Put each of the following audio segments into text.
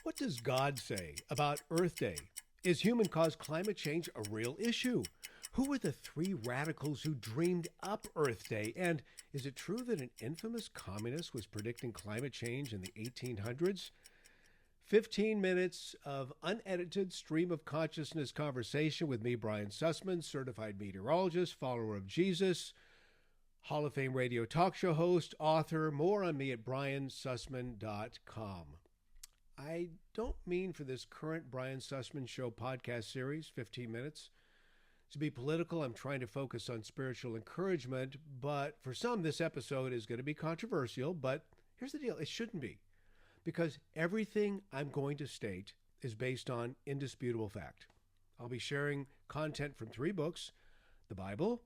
What does God say about Earth Day? Is human-caused climate change a real issue? Who were the three radicals who dreamed up Earth Day? And is it true that an infamous communist was predicting climate change in the 1800s? 15 minutes of unedited stream of consciousness conversation with me, Brian Sussman, certified meteorologist, follower of Jesus, Hall of Fame radio talk show host, author. More on me at briansussman.com. I don't mean for this current Brian Sussman Show podcast series, 15 minutes, to be political. I'm trying to focus on spiritual encouragement, but for some, this episode is going to be controversial. But here's the deal. It shouldn't be, because everything I'm going to state is based on indisputable fact. I'll be sharing content from 3 books: the Bible,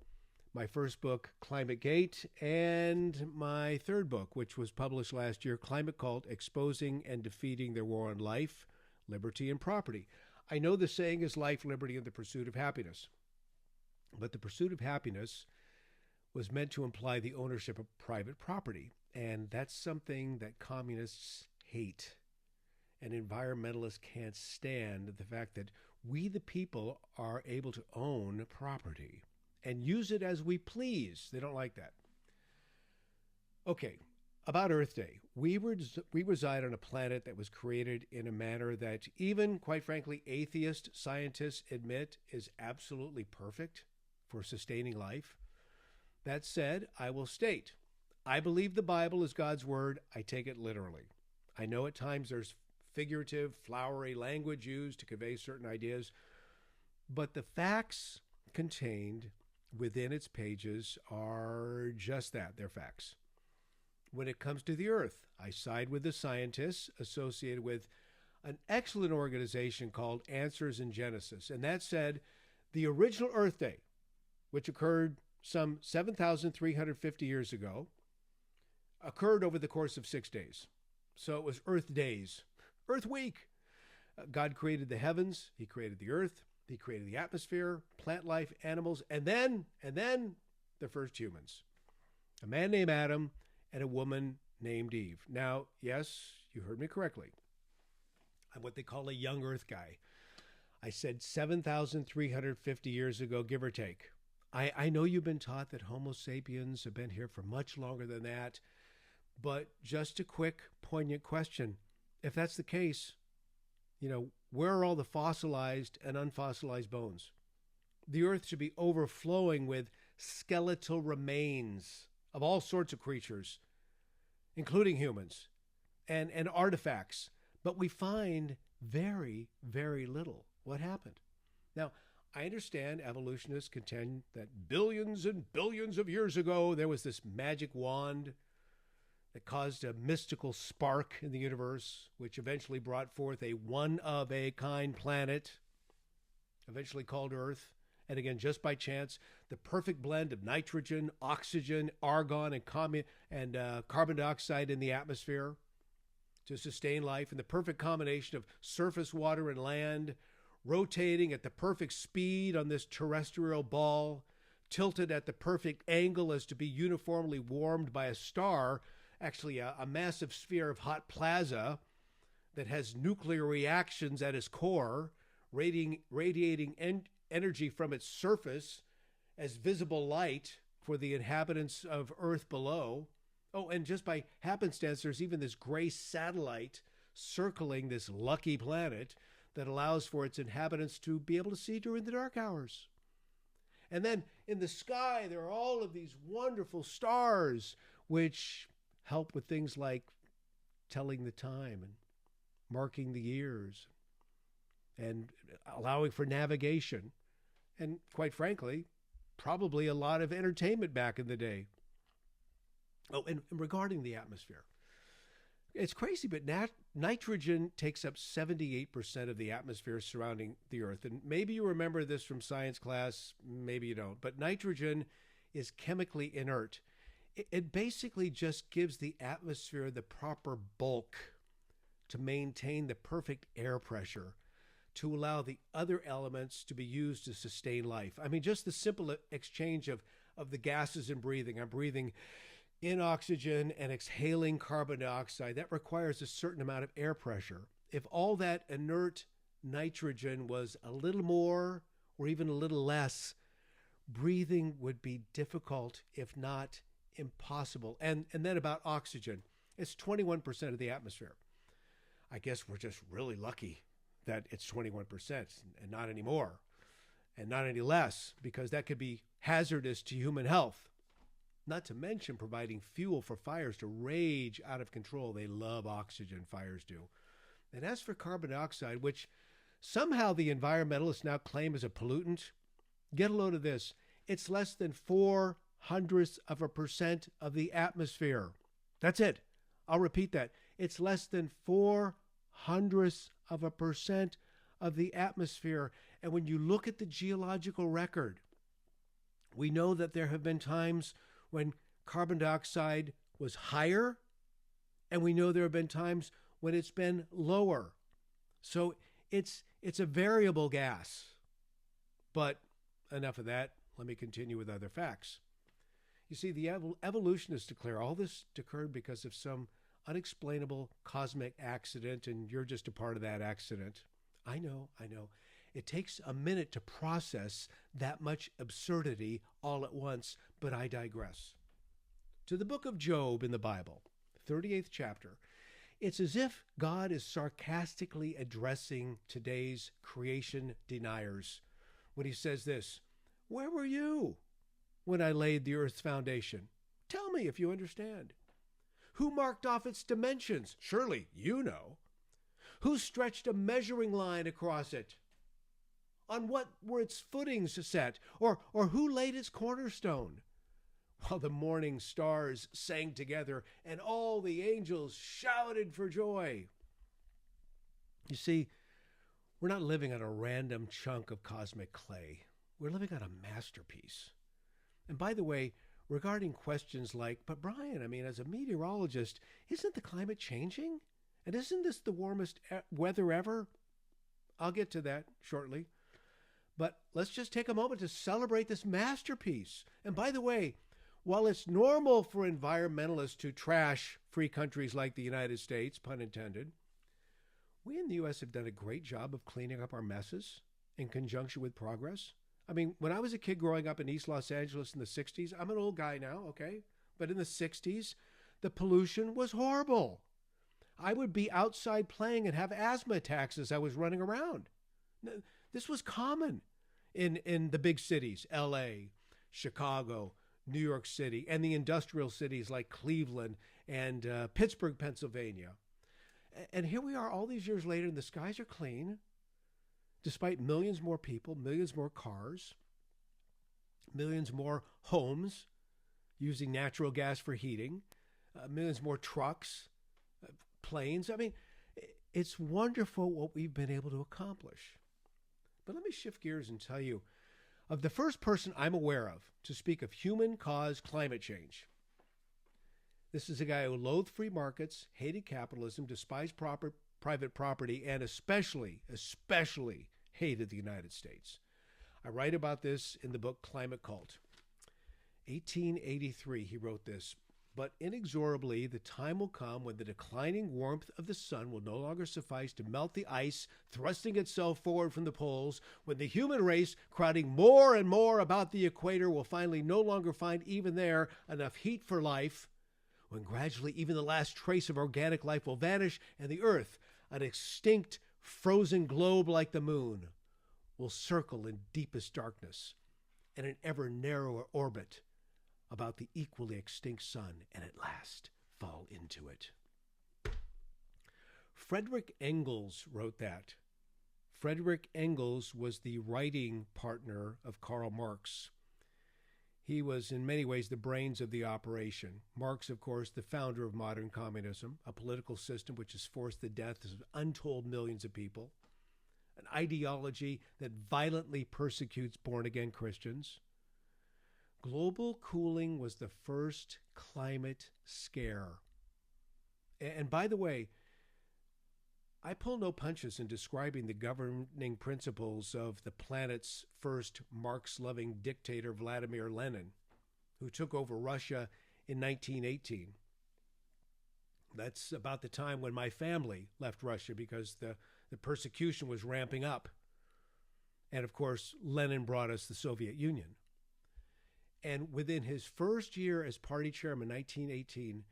my first book, Climate Gate, and my third book, which was published last year, Climate Cult: Exposing and Defeating Their War on Life, Liberty, and Property. I know the saying is life, liberty, and the pursuit of happiness. But the pursuit of happiness was meant to imply the ownership of private property. And that's something that communists hate. And environmentalists can't stand the fact that we, the people, are able to own property and use it as we please. They don't like that. Okay, about Earth Day. We reside on a planet that was created in a manner that even, quite frankly, atheist scientists admit is absolutely perfect for sustaining life. That said, I will state, I believe the Bible is God's word. I take it literally. I know at times there's figurative, flowery language used to convey certain ideas, but the facts contained within its pages are just that. They're facts. When it comes to the earth, I side with the scientists associated with an excellent organization called Answers in Genesis. And that said, the original Earth Day, which occurred some 7,350 years ago, occurred over the course of 6 days. So it was Earth Days, Earth Week. God created the heavens. He created the earth. He created the atmosphere, plant life, animals, and then the first humans. A man named Adam and a woman named Eve. Now, yes, you heard me correctly. I'm what they call a young earth guy. I said 7,350 years ago, give or take. I know you've been taught that Homo sapiens have been here for much longer than that, but just a quick, poignant question. If that's the case, where are all the fossilized and unfossilized bones? The earth should be overflowing with skeletal remains of all sorts of creatures, including humans, and artifacts. But we find very, very little. What happened? Now, I understand evolutionists contend that billions and billions of years ago, there was this magic wand that caused a mystical spark in the universe, which eventually brought forth a one-of-a-kind planet, eventually called Earth. And again, just by chance, the perfect blend of nitrogen, oxygen, argon, and carbon dioxide in the atmosphere to sustain life, and the perfect combination of surface water and land, rotating at the perfect speed on this terrestrial ball, tilted at the perfect angle as to be uniformly warmed by a star, actually a massive sphere of hot plasma that has nuclear reactions at its core, radiating energy from its surface as visible light for the inhabitants of Earth below. Oh, and just by happenstance, there's even this gray satellite circling this lucky planet that allows for its inhabitants to be able to see during the dark hours. And then in the sky, there are all of these wonderful stars, which help with things like telling the time and marking the years and allowing for navigation. And quite frankly, probably a lot of entertainment back in the day. Oh, and regarding the atmosphere, it's crazy, but nitrogen takes up 78% of the atmosphere surrounding the Earth. And maybe you remember this from science class, maybe you don't. But nitrogen is chemically inert. It basically just gives the atmosphere the proper bulk to maintain the perfect air pressure, to allow the other elements to be used to sustain life. I mean, just the simple exchange of the gases in breathing. I'm breathing in oxygen and exhaling carbon dioxide. That requires a certain amount of air pressure. if all that inert nitrogen was a little more or even a little less, breathing would be difficult, if not impossible. And then about oxygen, it's 21% of the atmosphere. I guess we're just really lucky that it's 21% and not any more and not any less, because that could be hazardous to human health. Not to mention providing fuel for fires to rage out of control. They love oxygen, fires do. And as for carbon dioxide, which somehow the environmentalists now claim is a pollutant, get a load of this. It's less than 0.04% of the atmosphere. That's it. I'll repeat that. It's less than 0.04% of the atmosphere. And when you look at the geological record, we know that there have been times when carbon dioxide was higher, and we know there have been times when it's been lower. So it's a variable gas. But enough of that. Let me continue with other facts. You see, the evolutionists declare all this occurred because of some unexplainable cosmic accident, and you're just a part of that accident. I know. It takes a minute to process that much absurdity all at once, but I digress. To the book of Job in the Bible, 38th chapter, it's as if God is sarcastically addressing today's creation deniers when he says this: "Where were you when I laid the earth's foundation? Tell me if you understand. Who marked off its dimensions? Surely you know. Who stretched a measuring line across it? On what were its footings set? Or who laid its cornerstone? While the morning stars sang together and all the angels shouted for joy." You see, we're not living on a random chunk of cosmic clay. We're living on a masterpiece. And by the way, regarding questions like, "But Brian, as a meteorologist, isn't the climate changing? And isn't this the warmest weather ever?" I'll get to that shortly. But let's just take a moment to celebrate this masterpiece. And by the way, while it's normal for environmentalists to trash free countries like the United States, pun intended, we in the U.S. have done a great job of cleaning up our messes in conjunction with progress. When I was a kid growing up in East Los Angeles in the 60s, I'm an old guy now, okay? But in the 60s, the pollution was horrible. I would be outside playing and have asthma attacks as I was running around. This was common in the big cities, LA, Chicago, New York City, and the industrial cities like Cleveland and Pittsburgh, Pennsylvania. And here we are all these years later, and the skies are clean, despite millions more people, millions more cars, millions more homes using natural gas for heating, millions more trucks, planes. It's wonderful what we've been able to accomplish. But let me shift gears and tell you of the first person I'm aware of to speak of human-caused climate change. This is a guy who loathed free markets, hated capitalism, despised private property, and especially hated the United States. I write about this in the book Climate Cult. 1883, he wrote this: "But inexorably the time will come when the declining warmth of the sun will no longer suffice to melt the ice thrusting itself forward from the poles, when the human race, crowding more and more about the equator, will finally no longer find even there enough heat for life, when gradually even the last trace of organic life will vanish, and the earth, an extinct frozen globe like the moon, will circle in deepest darkness and an ever narrower orbit about the equally extinct sun, and at last fall into it." Friedrich Engels wrote that. Friedrich Engels was the writing partner of Karl Marx. He was in many ways the brains of the operation. Marx, of course, the founder of modern communism, a political system which has forced the deaths of untold millions of people, an ideology that violently persecutes born-again Christians. Global cooling was the first climate scare. And by the way, I pull no punches in describing the governing principles of the planet's first Marx-loving dictator, Vladimir Lenin, who took over Russia in 1918. That's about the time when my family left Russia because the persecution was ramping up. And of course, Lenin brought us the Soviet Union. And within his first year as party chairman, 1918,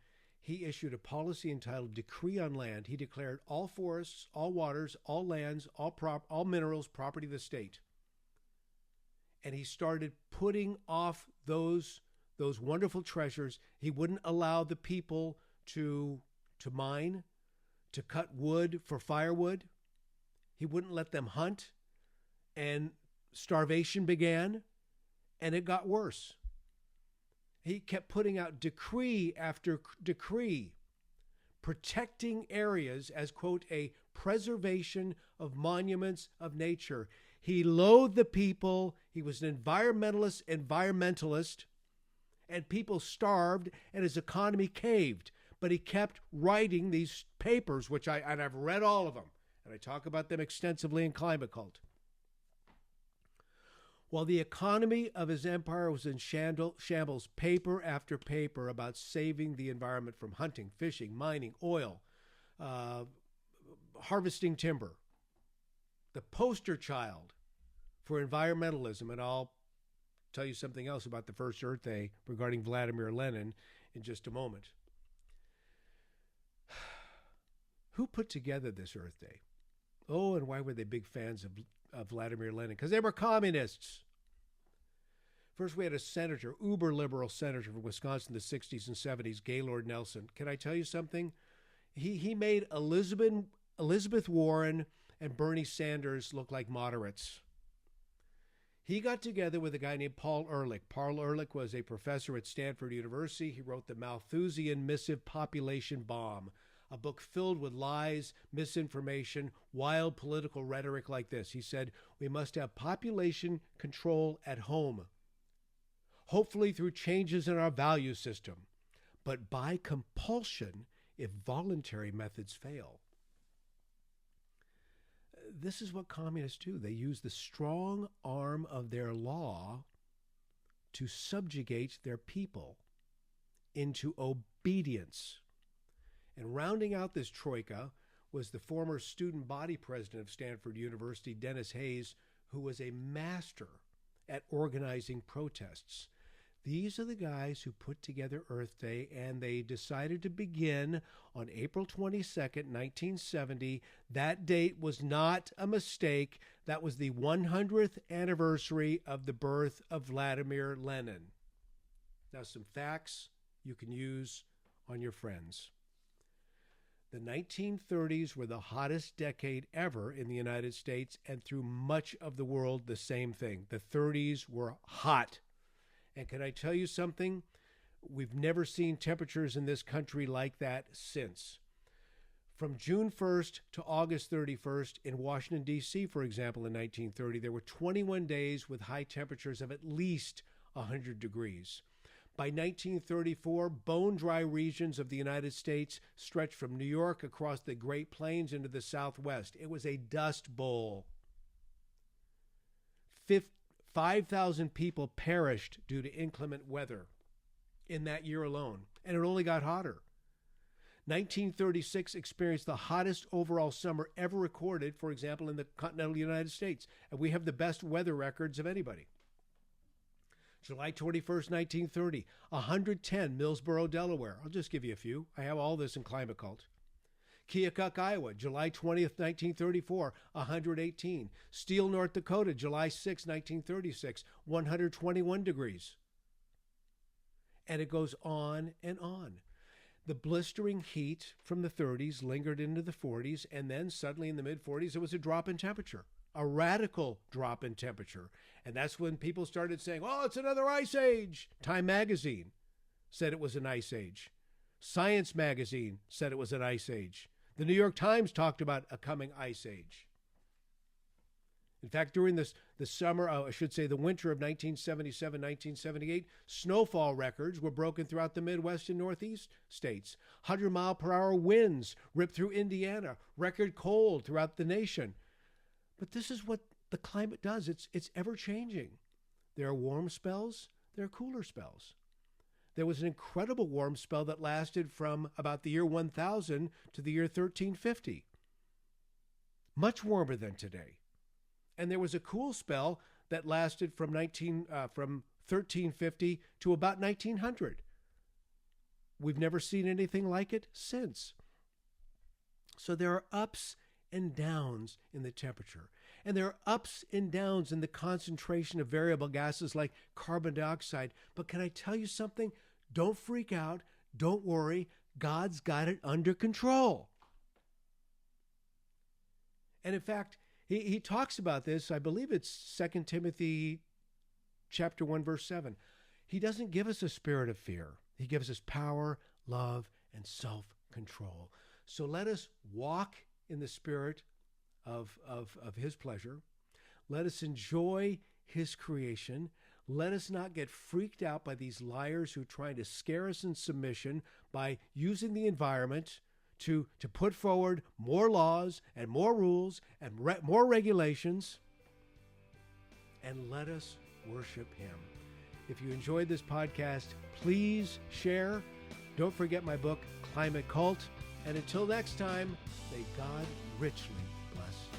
he issued a policy entitled Decree on Land. He declared all forests, all waters, all lands, all minerals property of the state. And he started putting off those wonderful treasures. He wouldn't allow the people to mine, to cut wood for firewood. He wouldn't let them hunt. And starvation began, and it got worse. He kept putting out decree after decree, protecting areas as, quote, a preservation of monuments of nature. He loathed the people. He was an environmentalist, and people starved, and his economy caved. But he kept writing these papers, which I've read all of them, and I talk about them extensively in Climate Cult. While the economy of his empire was in shambles, paper after paper about saving the environment from hunting, fishing, mining, oil, harvesting timber. The poster child for environmentalism, and I'll tell you something else about the first Earth Day regarding Vladimir Lenin in just a moment. Who put together this Earth Day? Oh, and why were they big fans of Vladimir Lenin? Because they were communists. First, we had a senator, uber-liberal senator from Wisconsin in the 60s and 70s, Gaylord Nelson. Can I tell you something? He made Elizabeth Warren and Bernie Sanders look like moderates. He got together with a guy named Paul Ehrlich. Paul Ehrlich was a professor at Stanford University. He wrote The Malthusian Missive Population Bomb, a book filled with lies, misinformation, wild political rhetoric like this. He said, we must have population control at home, hopefully through changes in our value system, but by compulsion if voluntary methods fail. This is what communists do. They use the strong arm of their law to subjugate their people into obedience. And rounding out this troika was the former student body president of Stanford University, Dennis Hayes, who was a master at organizing protests. These are the guys who put together Earth Day, and they decided to begin on April 22nd, 1970. That date was not a mistake. That was the 100th anniversary of the birth of Vladimir Lenin. Now, some facts you can use on your friends. The 1930s were the hottest decade ever in the United States, and through much of the world, the same thing. The 30s were hot. And can I tell you something? We've never seen temperatures in this country like that since. From June 1st to August 31st in Washington, D.C., for example, in 1930, there were 21 days with high temperatures of at least 100 degrees. By 1934, bone-dry regions of the United States stretched from New York across the Great Plains into the Southwest. It was a dust bowl. 5,000 people perished due to inclement weather in that year alone, and it only got hotter. 1936 experienced the hottest overall summer ever recorded, for example, in the continental United States, and we have the best weather records of anybody. July 21st, 1930, 110, Millsboro, Delaware. I'll just give you a few. I have all this in Climate Cult. Keokuk, Iowa, July 20th, 1934, 118. Steele, North Dakota, July 6, 1936, 121 degrees. And it goes on and on. The blistering heat from the 30s lingered into the 40s, and then suddenly in the mid-40s, there was a drop in temperature, a radical drop in temperature. And that's when people started saying, oh, it's another ice age. Time magazine said it was an ice age. Science magazine said it was an ice age. The New York Times talked about a coming ice age. In fact, during the summer, I should say the winter of 1977, 1978, snowfall records were broken throughout the Midwest and Northeast states. 100-mile-per-hour winds ripped through Indiana, record cold throughout the nation. But this is what the climate does. It's ever-changing. There are warm spells, there are cooler spells. there was an incredible warm spell that lasted from about the year 1000 to the year 1350. Much warmer than today. And there was a cool spell that lasted from 1350 to about 1900. We've never seen anything like it since. So there are ups and downs in the temperature. And there are ups and downs in the concentration of variable gases like carbon dioxide. But can I tell you something? Don't freak out. Don't worry. God's got it under control. And in fact, he talks about this. I believe it's 2 Timothy chapter 1, verse 7. He doesn't give us a spirit of fear. He gives us power, love, and self-control. So let us walk in the spirit of his pleasure. Let us enjoy his creation. Let us not get freaked out by these liars who are trying to scare us in submission by using the environment to put forward more laws and more rules and more regulations. And let us worship him. If you enjoyed this podcast, please share. Don't forget my book, Climate Cult. And until next time, may God richly bless you.